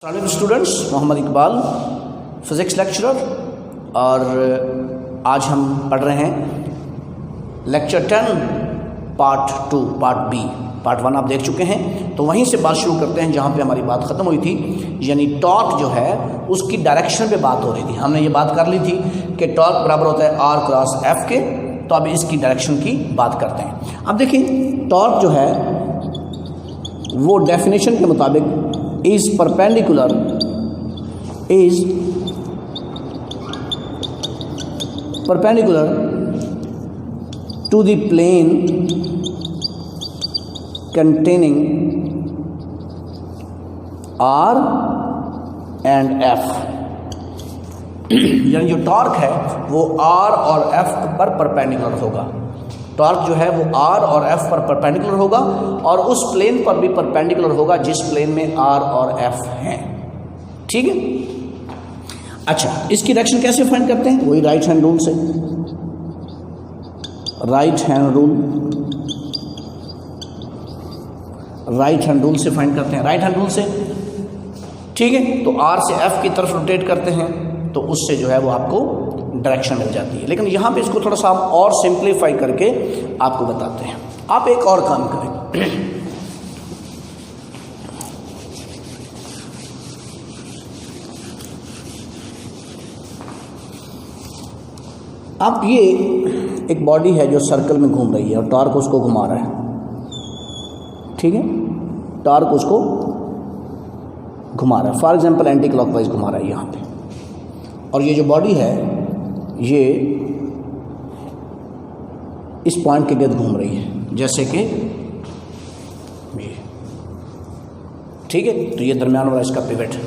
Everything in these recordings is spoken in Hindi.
अस्सलाम students, Mohammad Iqbal physics lecturer, और आज हम पढ़ रहे हैं lecture 10 part 2 part B. Part 1 आप देख चुके हैं, तो वहीं से बात शुरू करते हैं जहाँ पे हमारी बात ख़त्म हुई थी, यानी टॉर्क जो है उसकी डायरेक्शन पे बात हो रही थी। हमने ये बात कर ली थी कि टॉर्क बराबर होता है आर क्रॉस एफ के। तो अब इसकी डायरेक्शन की बात करते हैं। अब देखिए, टॉर्क जो है वो डेफिनेशन के मुताबिक is perpendicular to the plane containing R and F। यानी जो टॉर्क है वो R और F पर परपेंडिकुलर होगा। टॉर्क जो है वो R और F पर परपेंडिकुलर होगा और उस प्लेन पर भी परपेंडिकुलर होगा जिस प्लेन में R और F हैं। ठीक है। अच्छा, इसकी डायरेक्शन कैसे फाइंड करते हैं? वही राइट हैंड रूल से। राइट हैंड रूल से फाइंड करते हैं। राइट हैंड रूल से, ठीक है। तो R से F की तरफ रोटेट करते हैं तो उससे जो है वो आपको डायरेक्शन मिल जाती है। लेकिन यहाँ पे इसको थोड़ा सा हम और सिंप्लीफाई करके आपको बताते हैं। आप एक और काम करें, अब ये एक बॉडी है जो सर्कल में घूम रही है और टॉर्क उसको घुमा रहा है। ठीक है, टॉर्क उसको घुमा रहा है, फॉर एग्जांपल एंटी क्लॉकवाइज घुमा रहा है यहाँ पे। और ये जो बॉडी है ये इस पॉइंट के गिर्द घूम रही है, जैसे कि ये। ठीक है, तो ये दरमियान वाला इसका पिवट है।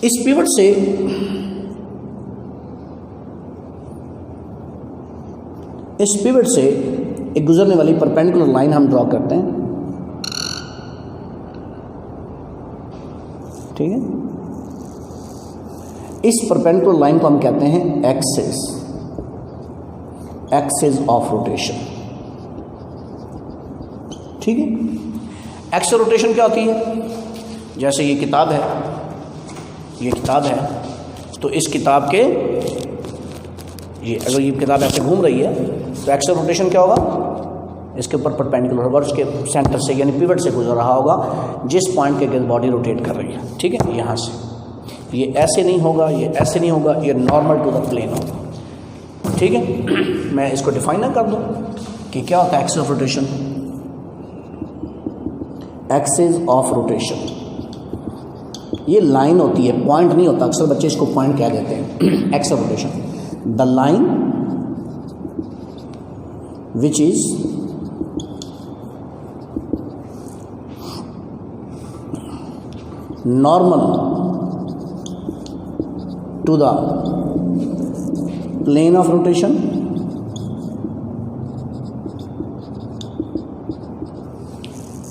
इस पिवट से एक गुजरने वाली परपेंडिकुलर लाइन हम ड्रॉ करते हैं। ठीक है, इस परपेंडिकुलर लाइन को हम कहते हैं एक्सिस ऑफ रोटेशन। ठीक है, एक्सिस ऑफ रोटेशन क्या होती है? जैसे ये किताब है, तो इस किताब के अगर ये किताब ऐसे घूम रही है तो एक्सिस ऑफ रोटेशन क्या होगा? इसके ऊपर परपेंडिकुलर होगा और उसके सेंटर से यानी पिवट से गुजर रहा होगा जिस पॉइंट के गिर्द बॉडी रोटेट कर रही है। ठीक है, यहाँ से ये ऐसे नहीं होगा, ये ऐसे नहीं होगा, ये नॉर्मल टू द प्लेन होगा। ठीक है, मैं इसको डिफाइन ना कर दूं कि क्या होता है axis of rotation. Axis of rotation ये लाइन होती है, पॉइंट नहीं होता। अक्सर बच्चे इसको पॉइंट कह देते हैं। Axis of rotation, the line which is normal to the plane of rotation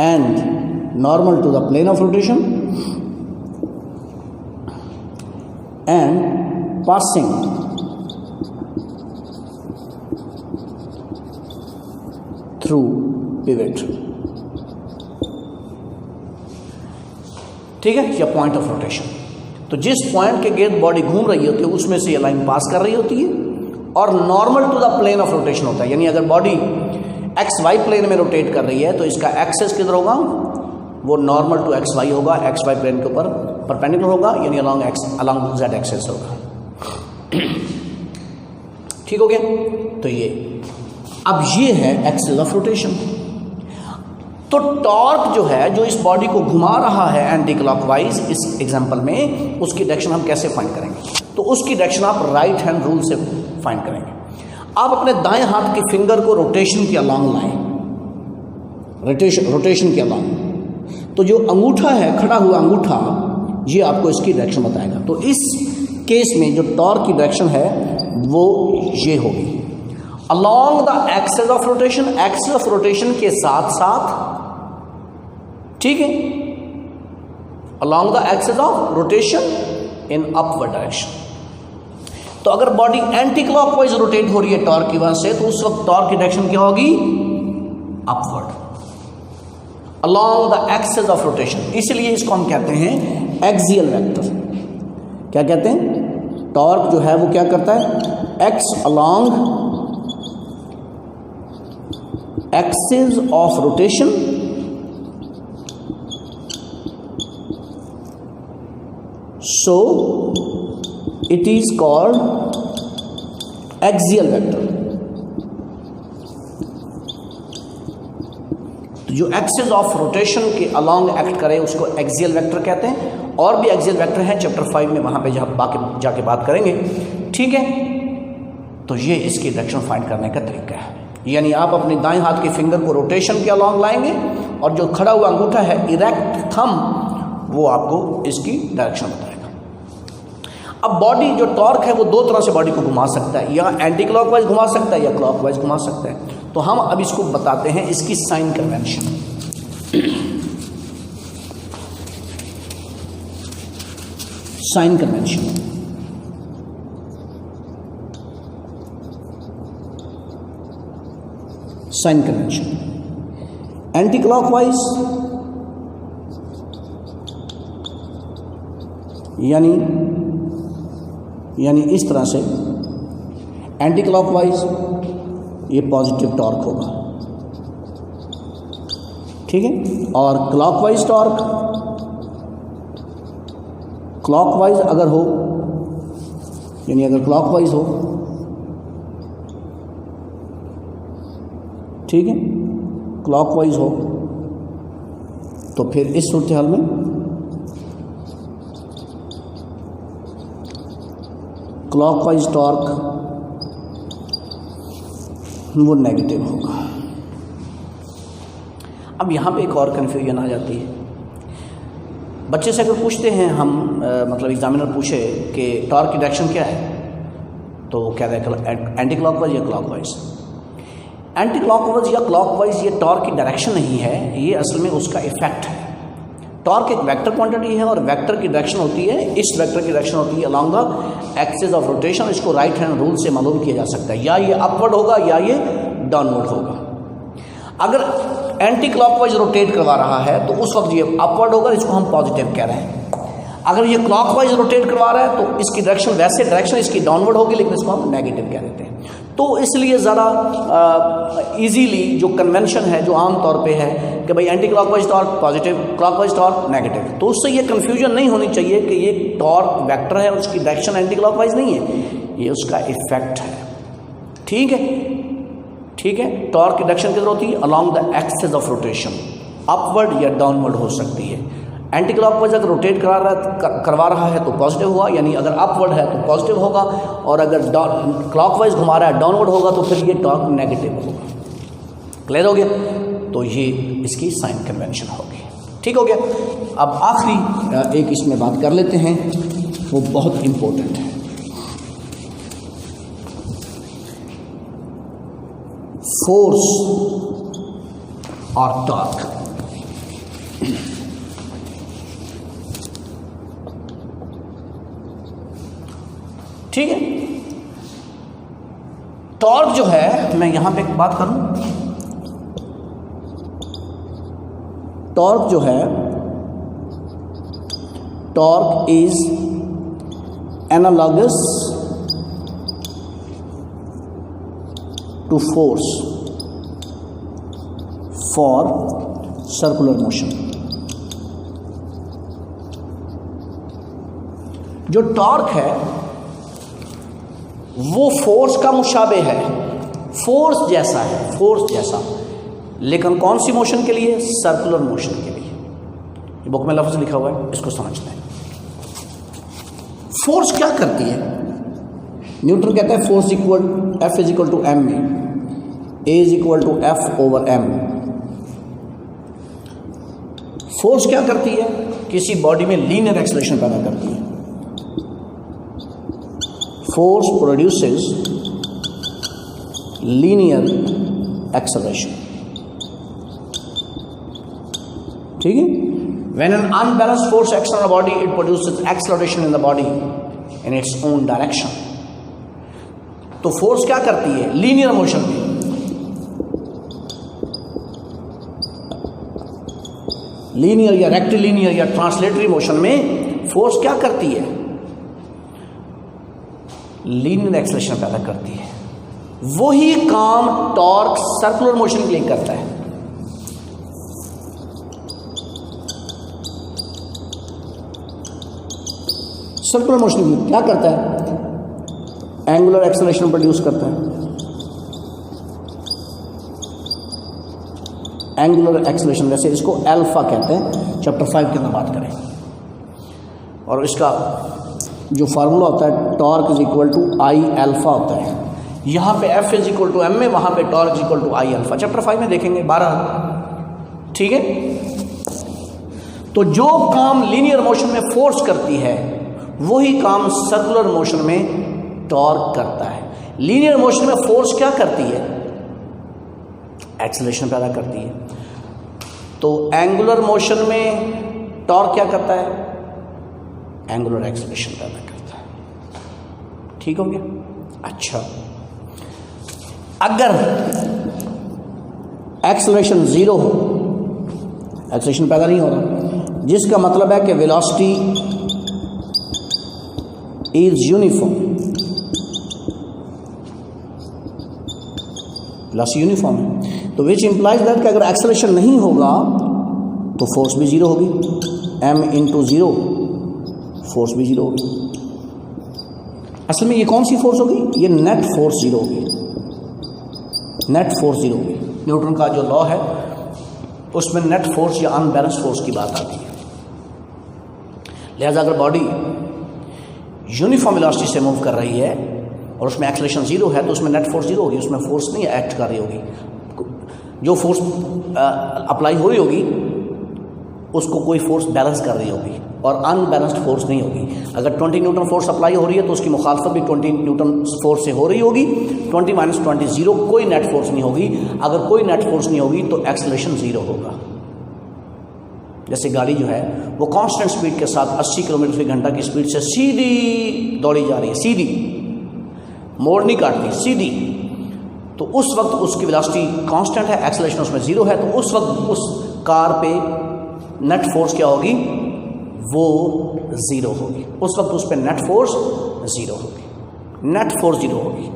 and normal to the plane of rotation and passing through pivot। ठीक है, या पॉइंट ऑफ रोटेशन। तो जिस पॉइंट के गिर्द बॉडी घूम रही होती है उसमें से ये लाइन पास कर रही होती है और normal to the plane of rotation होता है। यानी अगर बॉडी एक्स वाई प्लेन में रोटेट कर रही है तो इसका एक्सेस किधर होगा? वो नॉर्मल टू एक्स वाई होगा, एक्स वाई प्लेन के ऊपर परपेंडिकुलर होगा, यानी अलॉन्ग जेड एक्सेस होगा। ठीक हो गया? तो ये अब ये है एक्सिस ऑफ रोटेशन। तो टॉर्क जो है जो इस बॉडी को घुमा रहा है एंटी क्लॉकवाइज, इस एग्जांपल में उसकी डायरेक्शन हम कैसे फाइंड करेंगे? तो उसकी डायरेक्शन आप राइट हैंड रूल से फाइंड करेंगे। आप अपने दाएं हाथ की फिंगर को रोटेशन के अलॉन्ग लाएं, रोटेशन के अलॉन्ग। तो जो अंगूठा है, खड़ा हुआ अंगूठा, ये आपको इसकी डायरेक्शन बताएगा। तो इस केस में जो टॉर्क की डायरेक्शन है वो ये होगी along the axis of rotation. Axis of rotation के साथ साथ, ठीक है, along the axis of rotation in upward direction. तो अगर बॉडी एंटी क्लॉकवाइज रोटेट हो रही है टॉर्क की वजह से, तो उस वक्त टॉर्क की डायरेक्शन क्या होगी? Upward. along the axis of rotation, इसलिए इसको हम कहते हैं एक्सियल वेक्टर। क्या कहते हैं? टॉर्क जो है वो क्या करता है? X along axis of rotation so it is called axial vector। तो जो एक्सिस ऑफ रोटेशन के अलोंग एक्ट करे उसको एक्सियल वेक्टर कहते हैं। और भी एक्सियल वेक्टर हैं, चैप्टर 5 में वहां पे जाके बात करेंगे, ठीक है। तो ये इसकी डायरेक्शन फाइंड करने का तरीका है। यानी आप अपने दाएं हाथ के फिंगर को रोटेशन के अलोंग लाएंगे और जो खड़ा हुआ अंगूठा है इरेक्ट थंब, वो आपको इसकी डायरेक्शन बताएगा। अब बॉडी जो टॉर्क है वो दो तरह से बॉडी को घुमा सकता है, या एंटी क्लॉकवाइज घुमा सकता है या क्लॉकवाइज घुमा सकता है। तो हम अब इसको बताते हैं इसकी sign convention. Sign convention, sign convention anti clockwise यानी इस तरह से एंटी क्लॉकवाइज ये पॉजिटिव टॉर्क होगा, ठीक है। और क्लॉकवाइज टॉर्क, क्लॉकवाइज अगर हो, यानी अगर क्लॉकवाइज हो, ठीक है, क्लॉकवाइज हो, तो फिर इस सूरत हाल में क्लॉकवाइज टॉर्क वो नेगेटिव होगा। अब यहाँ पे एक और कन्फ्यूजन आ जाती है। बच्चे से अगर पूछते हैं हम, मतलब एग्जामिनर पूछे कि टॉर्क की डायरेक्शन क्या है, तो वो क्या है, एंटी क्लॉकवाइज या क्लॉकवाइज। एंटी क्लॉकवाइज या क्लॉकवाइज ये टॉर्क की डायरेक्शन नहीं है, ये असल में उसका इफेक्ट है। टॉर्क एक वेक्टर क्वांटिटी है और वेक्टर की डायरेक्शन होती है, इस वेक्टर की डायरेक्शन होती है along the axis of rotation. इसको राइट हैंड रूल से मालूम किया जा सकता है, या ये अपवर्ड होगा या ये डाउनवर्ड होगा। अगर एंटी क्लॉकवाइज रोटेट करवा रहा है तो उस वक्त ये अपवर्ड होगा, इसको हम पॉजिटिव कह रहे हैं। अगर ये क्लॉकवाइज रोटेट करवा रहा है तो इसकी डायरेक्शन, वैसे डायरेक्शन इसकी डाउनवर्ड होगी, लेकिन इसको हम नेगेटिव कह देते हैं। तो इसलिए ज़रा इजीली जो कन्वेंशन है, जो आम तौर पे है कि भाई anti clockwise torque positive, clockwise torque negative, तो उससे ये कन्फ्यूजन नहीं होनी चाहिए कि ये टॉर्क वेक्टर है, उसकी डायरेक्शन एंटी क्लॉकवाइज नहीं है, ये उसका इफेक्ट है, ठीक है, ठीक है। टॉर्क की डायरेक्शन किधर होती है? Along the axis of rotation, upward या डाउनवर्ड हो सकती है। एंटी क्लॉकवाइज अगर रोटेट करवा रहा है तो पॉजिटिव हुआ, यानी अगर अपवर्ड है तो पॉजिटिव होगा, और अगर क्लॉकवाइज घुमा रहा है डाउनवर्ड होगा तो फिर ये टॉर्क नेगेटिव होगा। क्लियर हो गया? तो ये इसकी साइन कन्वेंशन होगी, ठीक हो गया। अब आखिरी एक इसमें बात कर लेते हैं, वो बहुत इंपॉर्टेंट है, फोर्स और टॉर्क। ठीक है, टॉर्क जो है, मैं यहां पे एक बात करूं, टॉर्क जो है, torque is analogous to force for circular motion. जो टॉर्क है वो फोर्स का मुशाबे है, फोर्स जैसा है, फोर्स जैसा, लेकिन कौन सी मोशन के लिए? सर्कुलर मोशन के लिए। ये बुक में लफ्ज़ लिखा हुआ है, इसको समझते हैं। फोर्स क्या करती है? न्यूटन कहता है force equal F is equal to M में, A is equal to F over M। Force क्या करती है? किसी बॉडी में लीनियर एक्सेलरेशन पैदा करती है। Force produces linear acceleration, ठीक है। When an unbalanced force acts on a body, it produces acceleration in the body in its own direction. तो फोर्स क्या करती है? लीनियर मोशन में लीनियर या रेक्टिलिनियर या ट्रांसलेटरी मोशन में फोर्स क्या करती है? लीनियर एक्सेलरेशन पैदा करती है। वही काम टॉर्क सर्कुलर मोशन के लिए करता है। सर्कुलर मोशन के लिए क्या करता है? एंगुलर एक्सेलरेशन प्रोड्यूस करता है। एंगुलर एक्सेलरेशन, वैसे इसको अल्फा कहते हैं, चैप्टर 5 के अंदर बात करें। और इसका जो फार्मूला होता है torque is equal to I alpha होता है। यहाँ पे F is equal to M में, वहाँ पे torque is equal to I alpha. Chapter 5 में देखेंगे 12। ठीक है, तो जो काम लीनियर मोशन में फोर्स करती है वही काम सर्कुलर मोशन में टॉर्क करता है। लीनियर मोशन में फोर्स क्या करती है? एक्सेलरेशन पैदा करती है। तो एंगुलर मोशन में टॉर्क क्या करता है? एंगुलर एक्सेलरेशन पैदा करता है। ठीक हो गया? अच्छा, अगर एक्सेलरेशन जीरो हो, एक्सेलरेशन पैदा नहीं हो रहा, जिसका मतलब है कि velocity is uniform, velocity uniform है, तो विच इंप्लाइज दैट कि अगर एक्सेलरेशन नहीं होगा तो फोर्स भी जीरो होगी। m इंटू जीरो, फोर्स भी जीरो होगी। असल में ये कौन सी फोर्स होगी? ये नेट फोर्स जीरो होगी। नेट फोर्स जीरो होगी। न्यूटन का जो लॉ है उसमें नेट फोर्स या अनबैलेंस फोर्स की बात आती है। लिहाजा अगर बॉडी यूनिफॉर्म वेलोसिटी से मूव कर रही है और उसमें एक्सेलरेशन जीरो है तो उसमें नेट फोर्स जीरो होगी, उसमें फोर्स नहीं एक्ट कर रही होगी। जो फोर्स अप्लाई हो रही होगी उसको कोई फोर्स बैलेंस कर रही होगी और अनबैलेंस्ड फोर्स नहीं होगी। अगर 20 न्यूटन फोर्स अप्लाई हो रही है तो उसकी मुखालफत भी 20 न्यूटन फोर्स से हो रही होगी। 20 माइनस 20 जीरो, कोई नेट फोर्स नहीं होगी। अगर कोई नेट फोर्स नहीं होगी तो एक्सेलरेशन जीरो होगा। जैसे गाड़ी जो है वो कांस्टेंट स्पीड के साथ 80 किलोमीटर फी घंटा की स्पीड से सीधी दौड़ी जा रही है, सीधी, मोड़ नहीं काटती, सीधी, तो उस वक्त उसकी वेलोसिटी कांस्टेंट है, एक्सेलरेशन उसमें जीरो है, तो उस वक्त उस कार पे नेट फोर्स क्या होगी? वो जीरो होगी। उस वक्त उस पर नेट फोर्स जीरो होगी, नेट फोर्स जीरो होगी।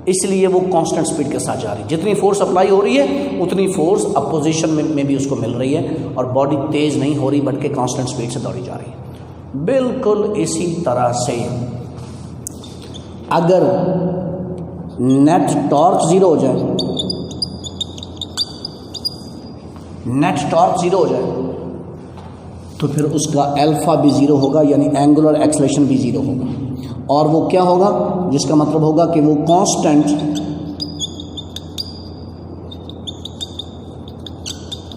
इसलिए वो कांस्टेंट स्पीड के साथ जा रही है। जितनी फोर्स अप्लाई हो रही है उतनी फोर्स अपोजिशन में भी उसको मिल रही है और बॉडी तेज नहीं हो रही बल्कि कांस्टेंट स्पीड से दौड़ी जा रही है। बिल्कुल इसी तरह से अगर नेट टॉर्क जीरो हो जाए, नेट टॉर्क जीरो हो जाए तो फिर उसका अल्फा भी जीरो होगा, यानी एंगुलर एक्सेलरेशन भी जीरो होगा। और वो क्या होगा? जिसका मतलब होगा कि वो कांस्टेंट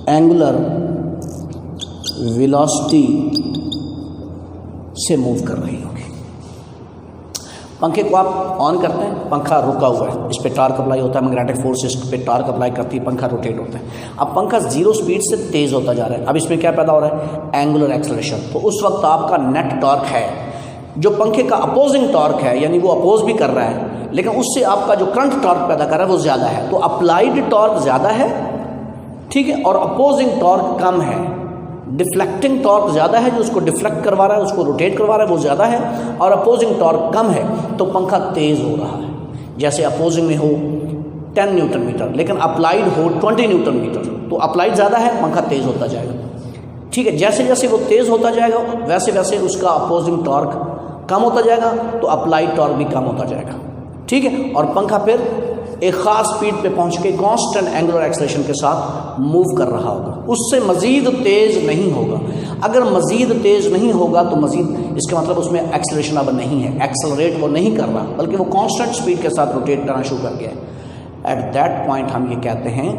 एंगुलर वेलोसिटी से मूव कर रही होगी। पंखे को आप ऑन करते हैं, पंखा रुका हुआ है, इस पे टार्क अप्लाई होता है, मैग्नेटिक फोर्स इस पे टार्क अप्लाई करती है, पंखा रोटेट होता है। अब पंखा जीरो स्पीड से तेज होता जा रहा है। अब इसमें क्या पैदा हो रहा है? Angular acceleration. तो उस वक्त आपका नेट टॉर्क है जो पंखे का अपोजिंग टॉर्क है, यानी वो अपोज भी कर रहा है, लेकिन उससे आपका जो करंट टॉर्क पैदा कर रहा है वो ज़्यादा है। तो अप्लाइड टॉर्क ज़्यादा है, ठीक है, और अपोजिंग टॉर्क कम है। डिफ्लेक्टिंग टॉर्क ज़्यादा है, जो उसको डिफ्लेक्ट करवा रहा है, उसको रोटेट करवा रहा है, वो ज़्यादा है, और अपोजिंग टॉर्क कम है, तो पंखा तेज़ हो रहा है। जैसे अपोजिंग में हो 10 न्यूटन मीटर लेकिन अप्लाइड हो 20 न्यूटन मीटर, तो अप्लाइड ज़्यादा है, पंखा तेज़ होता जाएगा। ठीक है, जैसे जैसे वो तेज़ होता जाएगा वैसे वैसे उसका अपोजिंग टॉर्क कम होता जाएगा, तो अप्लाइड टॉर्क भी कम होता जाएगा। ठीक है, और पंखा फिर एक ख़ास स्पीड पे पहुंच के कांस्टेंट एंगुलर एक्सेलरेशन के साथ मूव कर रहा होगा, उससे मज़ीद तेज़ नहीं होगा। अगर मज़ीद तेज़ नहीं होगा तो मज़ीद, इसका मतलब उसमें एक्सेलरेशन अब नहीं है, एक्सेलरेट वो नहीं कर रहा, बल्कि वो कांस्टेंट स्पीड के साथ रोटेट करना शुरू कर गया है। एट दैट पॉइंट हम ये कहते हैं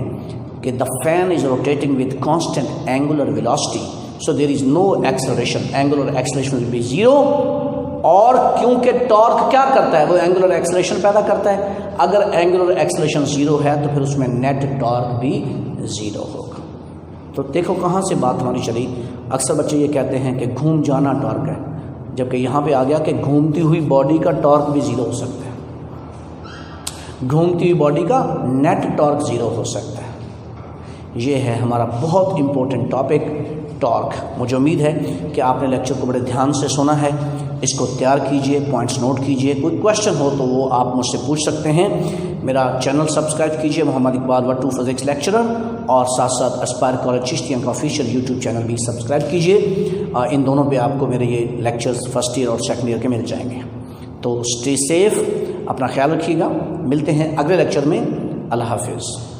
कि the fan is rotating with constant angular velocity, so there is no acceleration, angular acceleration will be zero. और क्योंकि टॉर्क क्या करता है? वो एंगुलर एक्सेलरेशन पैदा करता है। अगर एंगुलर एक्सेलरेशन जीरो है तो फिर उसमें नेट टॉर्क भी जीरो होगा। तो देखो कहाँ से बात हमारी चली। अक्सर बच्चे ये कहते हैं कि घूम जाना टॉर्क है, जबकि यहाँ पे आ गया कि घूमती हुई बॉडी का टॉर्क भी जीरो हो सकता है, घूमती हुई बॉडी का नेट टॉर्क जीरो हो सकता है। ये है हमारा बहुत इम्पोर्टेंट टॉपिक टॉर्क। मुझे उम्मीद है कि आपने लेक्चर को बड़े ध्यान से सुना है। इसको तैयार कीजिए, पॉइंट्स नोट कीजिए, कोई क्वेश्चन हो तो वो आप मुझसे पूछ सकते हैं। मेरा चैनल सब्सक्राइब कीजिए मोहम्मद इकबाल वट्टू फिज़िक्स लेक्चरर, और साथ साथ एस्पायर कॉलेज चिश्तियाँ का ऑफिशियल यूट्यूब चैनल भी सब्सक्राइब कीजिए। इन दोनों पे आपको मेरे ये लेक्चर्स फर्स्ट ईयर और सेकंड ईयर के मिल जाएंगे। तो स्टे सेफ, अपना ख्याल रखिएगा। मिलते हैं अगले लेक्चर में। अल्लाह हाफिज़।